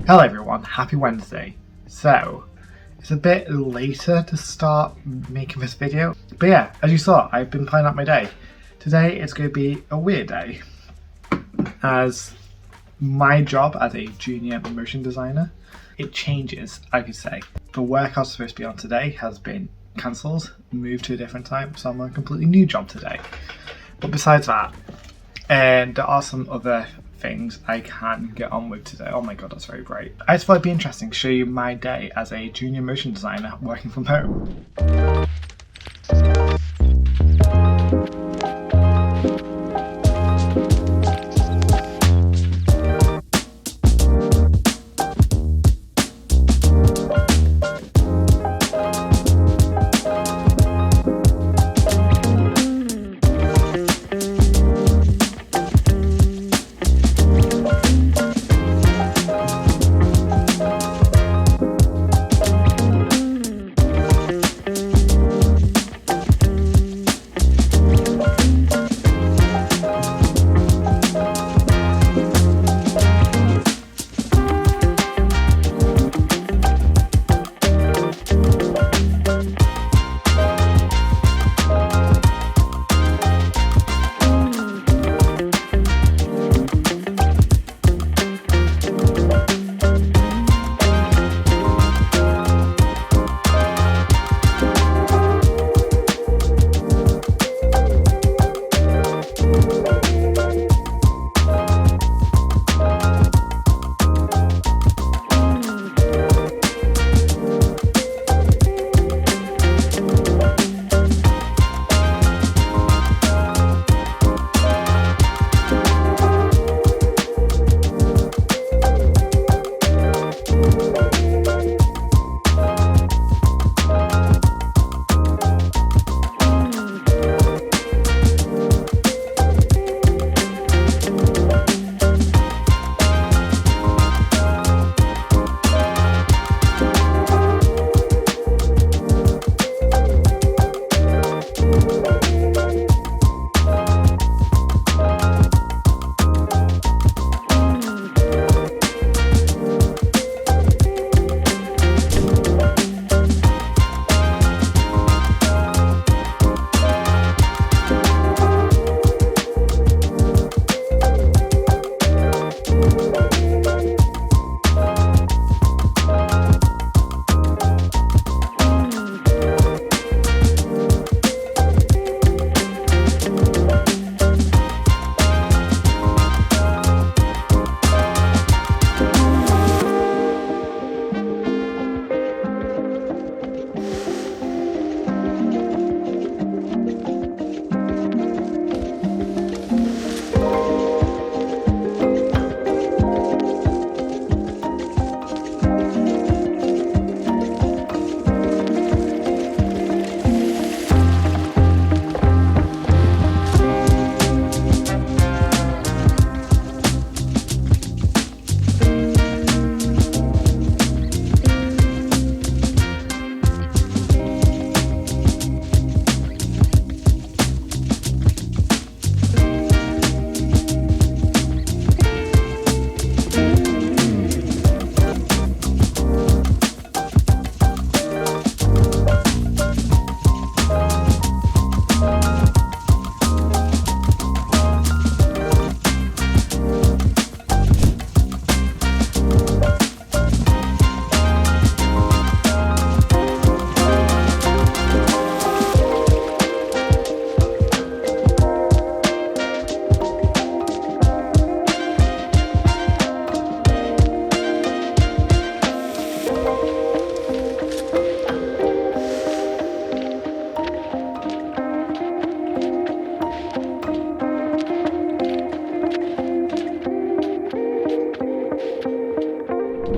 Hello everyone, happy Wednesday. So, it's a bit later to start making this video, but yeah, as you saw, I've been planning out my day. Today it's going to be a weird day, as my job as a junior motion designer, it changes, I could say. The work I was supposed to be on today has been cancelled, moved to a different time, so I'm on a completely new job today. But besides that, there are some other things I can get on with today. Oh my god, that's very bright. I just thought it'd be interesting to show you my day as a junior motion designer working from home.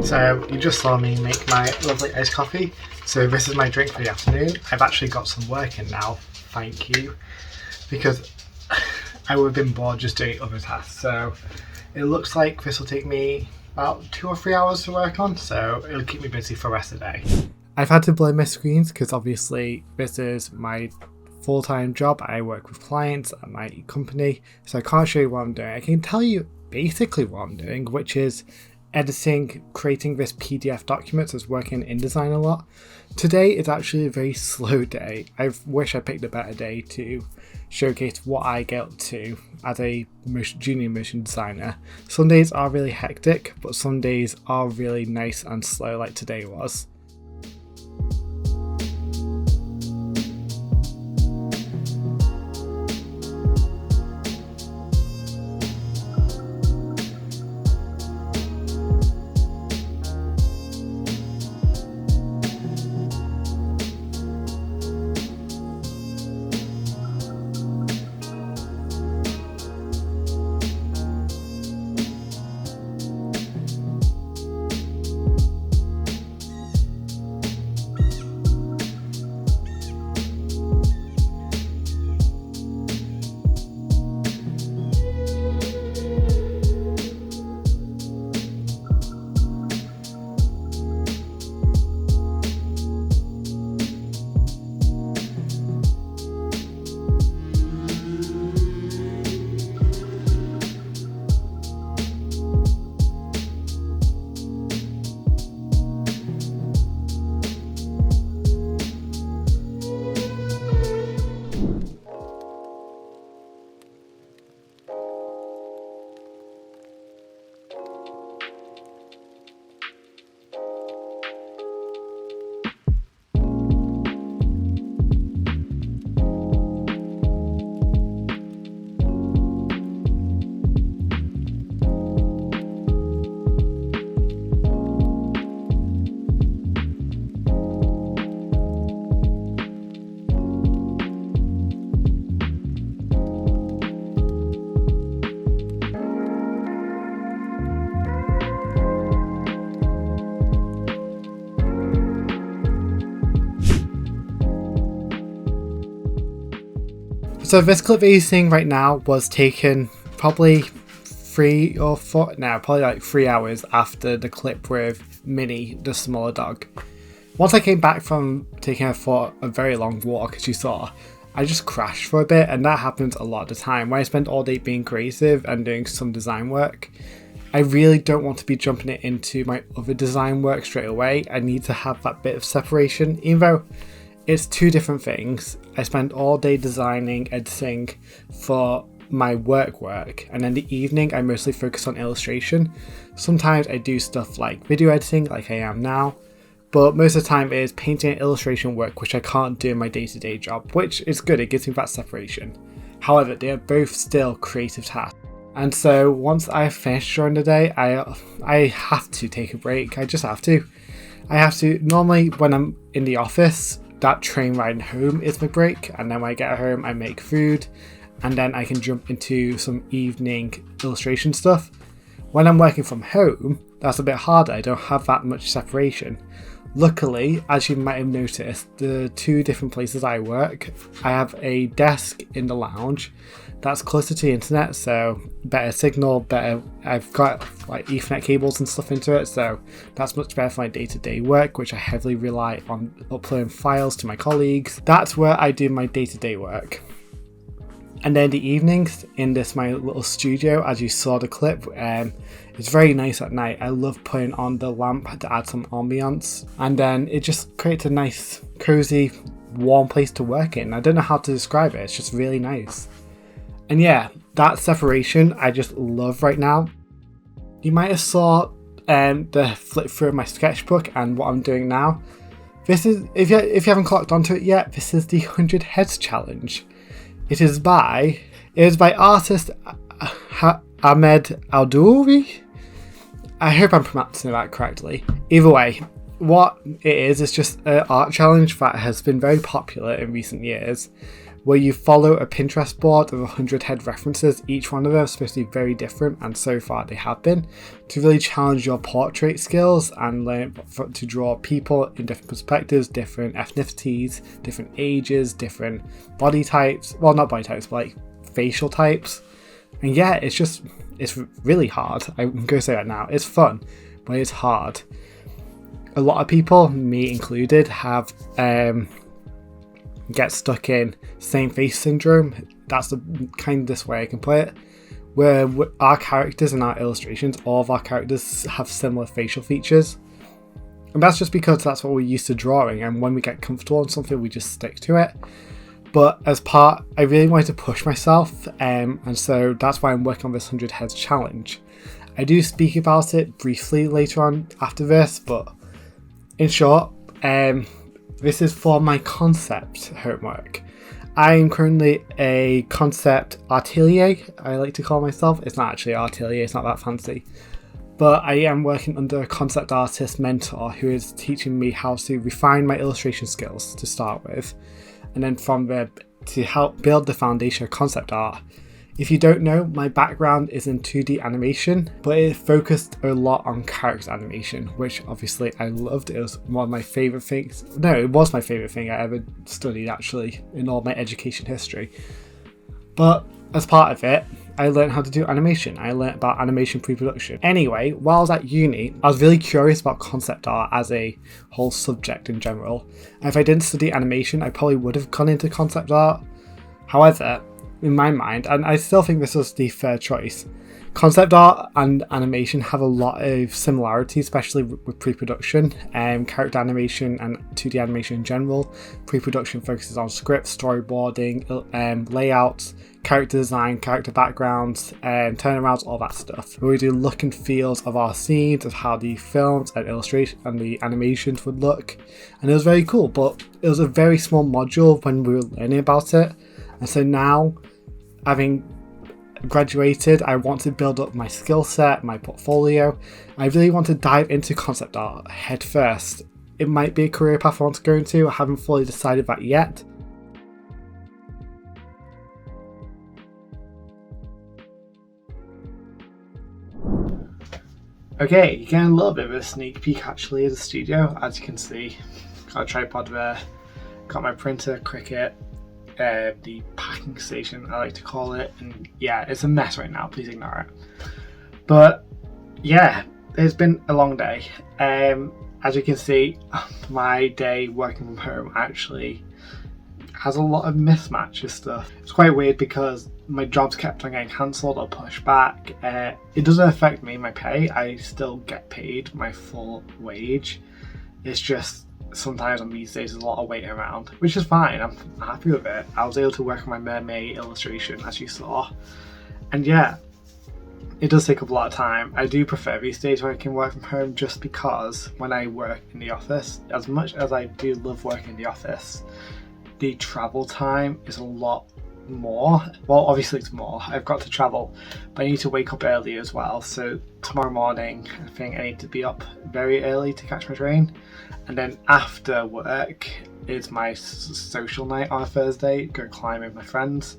So you just saw me make my lovely iced coffee. So this is my drink for the afternoon. I've actually got some work in now, thank you, because I would have been bored just doing other tasks. So it looks like this will take me about 2 or 3 hours to work on, so it'll keep me busy for the rest of the day. I've had to blur my screens because obviously this is my full-time job. I work with clients at my company, so I can't show you what I'm doing. I can tell you basically what I'm doing, which is editing, creating this PDF document, so I was working in InDesign a lot. Today is actually a very slow day. I wish I picked a better day to showcase what I get up to as a junior motion designer. Some days are really hectic, but some days are really nice and slow like today was. So this clip that you're seeing right now was taken probably 3 hours after the clip with Minnie, the smaller dog. Once I came back from taking her for a very long walk, as you saw, I just crashed for a bit, and that happens a lot of the time. When I spend all day being creative and doing some design work, I really don't want to be jumping it into my other design work straight away. I need to have that bit of separation, even though it's two different things. I spend all day designing, editing for my work, and then the evening I mostly focus on illustration. Sometimes I do stuff like video editing, like I am now, but most of the time it is painting and illustration work, which I can't do in my day-to-day job, which is good, it gives me that separation. However, they are both still creative tasks. And so once I've finished during the day, I have to take a break. I just have to. Normally when I'm in the office, that train ride home is my break, and then when I get home I make food, and then I can jump into some evening illustration stuff. When I'm working from home, that's a bit harder. I don't have that much separation. Luckily, as you might have noticed, the two different places I work, I have a desk in the lounge that's closer to the internet, so better signal, I've got like Ethernet cables and stuff into it, so that's much better for my day-to-day work, which I heavily rely on uploading files to my colleagues. That's where I do my day-to-day work. And then the evenings in this my little studio, as you saw the clip, it's very nice at night. I love putting on the lamp to add some ambience, and then it just creates a nice, cozy, warm place to work in. I don't know how to describe it, it's just really nice. And yeah, that separation I just love right now. You might have saw the flip through of my sketchbook and what I'm doing now. This is, if you haven't clocked onto it yet, this is the 100 Heads Challenge. It is by artist Ahmed Aldouri. I hope I'm pronouncing that correctly. Either way, what it is just an art challenge that has been very popular in recent years, where you follow a Pinterest board of 100 head references. Each one of them is supposed to be very different, and so far they have been, to really challenge your portrait skills and learn to draw people in different perspectives, different ethnicities, different ages, different body types. Well, not body types, but like facial types. And yeah, it's really hard. I'm going to say that now. It's fun, but it's hard. A lot of people, me included, have get stuck in same face syndrome. That's the kindest way I can put it, where our characters and our illustrations, all of our characters have similar facial features. And that's just because that's what we're used to drawing, and when we get comfortable on something, we just stick to it. But as part, I really wanted to push myself, and so that's why I'm working on this 100 heads challenge. I do speak about it briefly later on after this, but in short, this is for my concept homework. I am currently a concept atelier, I like to call myself. It's not actually atelier, it's not that fancy. But I am working under a concept artist mentor who is teaching me how to refine my illustration skills to start with. And then from there, to help build the foundation of concept art. If you don't know, my background is in 2D animation, but it focused a lot on character animation, which obviously I loved. It was one of my favourite things. No, it was my favourite thing I ever studied actually in all my education history. But as part of it, I learned how to do animation. I learned about animation pre-production. Anyway, while I was at uni, I was really curious about concept art as a whole subject in general. And if I didn't study animation, I probably would have gone into concept art. However, in my mind, and I still think this was the fair choice, concept art and animation have a lot of similarities, especially with pre-production, character animation and 2D animation in general. Pre-production focuses on scripts, storyboarding, layouts, character design, character backgrounds, turnarounds, all that stuff. Where we do look and feels of our scenes, of how the films and illustration and the animations would look, and it was very cool. But it was a very small module when we were learning about it, and so now, having graduated, I want to build up my skill set, my portfolio. I really want to dive into concept art head first. It might be a career path I want to go into. I haven't fully decided that yet. Okay, you're getting a little bit of a sneak peek actually of the studio. As you can see, got a tripod there, got my printer, Cricut, the packing station I like to call it, and yeah, it's a mess right now, please ignore it. But yeah, it's been a long day. As you can see, my day working from home actually has a lot of mismatches stuff. It's quite weird because my jobs kept on getting cancelled or pushed back. It doesn't affect me, my pay. I still get paid my full wage. It's just sometimes on these days there's a lot of waiting around, which is fine. I'm happy with it. I was able to work on my Mermay illustration, as you saw, and yeah, it does take up a lot of time. I do prefer these days when I can work from home, just because when I work in the office, as much as I do love working in the office, the travel time is a lot more. Well, obviously it's more. I've got to travel, but I need to wake up early as well. So tomorrow morning, I think I need to be up very early to catch my train. And then after work is my social night on a Thursday, go climbing with my friends.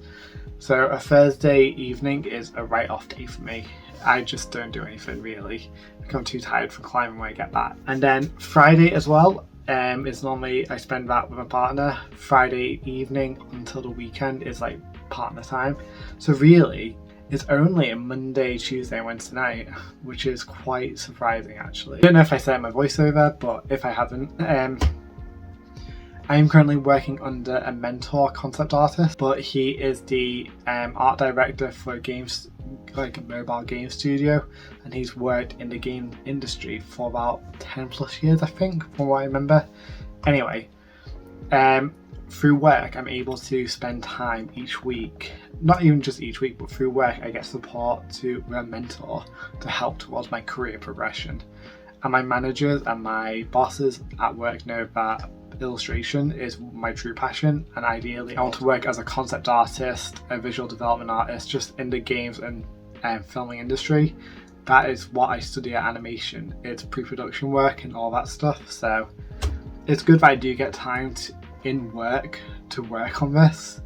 So a Thursday evening is a write-off day for me. I just don't do anything really. I'm too tired from climbing when I get back. And then Friday as well, is normally I spend that with my partner. Friday evening until the weekend is like partner time. So really, it's only a Monday, Tuesday, and Wednesday night, which is quite surprising actually. I don't know if I said my voiceover, but if I haven't, I am currently working under a mentor concept artist, but he is the art director for a games, like a mobile game studio, and he's worked in the game industry for about 10 plus years, I think, from what I remember. Anyway, through work I'm able to spend time each week, not even just each week, but through work I get support to a mentor to help towards my career progression. And my managers and my bosses at work know that illustration is my true passion, and ideally I want to work as a concept artist, a visual development artist, just in the games and filming industry. That is what I study at animation. It's pre-production work and all that stuff, so it's good that I do get time in work to work on this,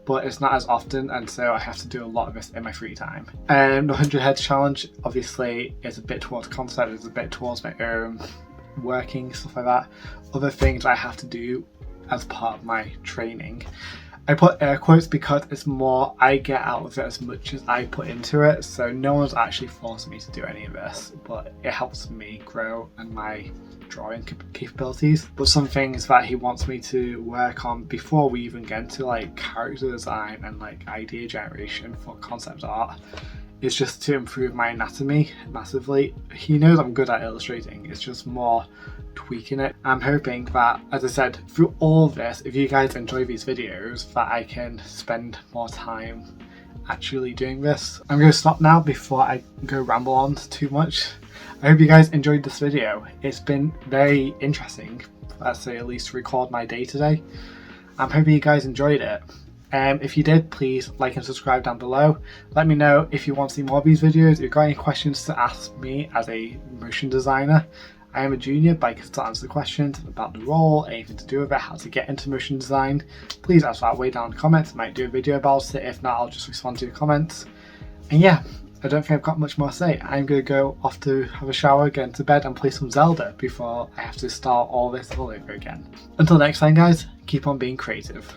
but it's not as often, and so I have to do a lot of this in my free time. And the 100 heads challenge obviously is a bit towards concept, it's a bit towards my own working, stuff like that. Other things I have to do as part of my training. I put air quotes because it's more I get out of it as much as I put into it, so no one's actually forcing me to do any of this, but it helps me grow and my drawing capabilities. But some things that he wants me to work on before we even get into like character design and like idea generation for concept art is just to improve my anatomy massively. He knows I'm good at illustrating, it's just more tweaking it. I'm hoping that, as I said, through all of this, if you guys enjoy these videos, that I can spend more time actually doing this. I'm going to stop now before I go ramble on too much. I hope you guys enjoyed this video. It's been very interesting, let's say at least, to record my day today. I'm hoping you guys enjoyed it. If you did, please like and subscribe down below. Let me know if you want to see more of these videos. If you've got any questions to ask me as a motion designer. I am a junior, but I can still answer the questions about the role, anything to do with it, how to get into motion design. Please ask that way down in the comments. I might do a video about it. If not, I'll just respond to your comments. And yeah, I don't think I've got much more to say. I'm going to go off to have a shower, get into bed and play some Zelda before I have to start all this all over again. Until next time guys, keep on being creative.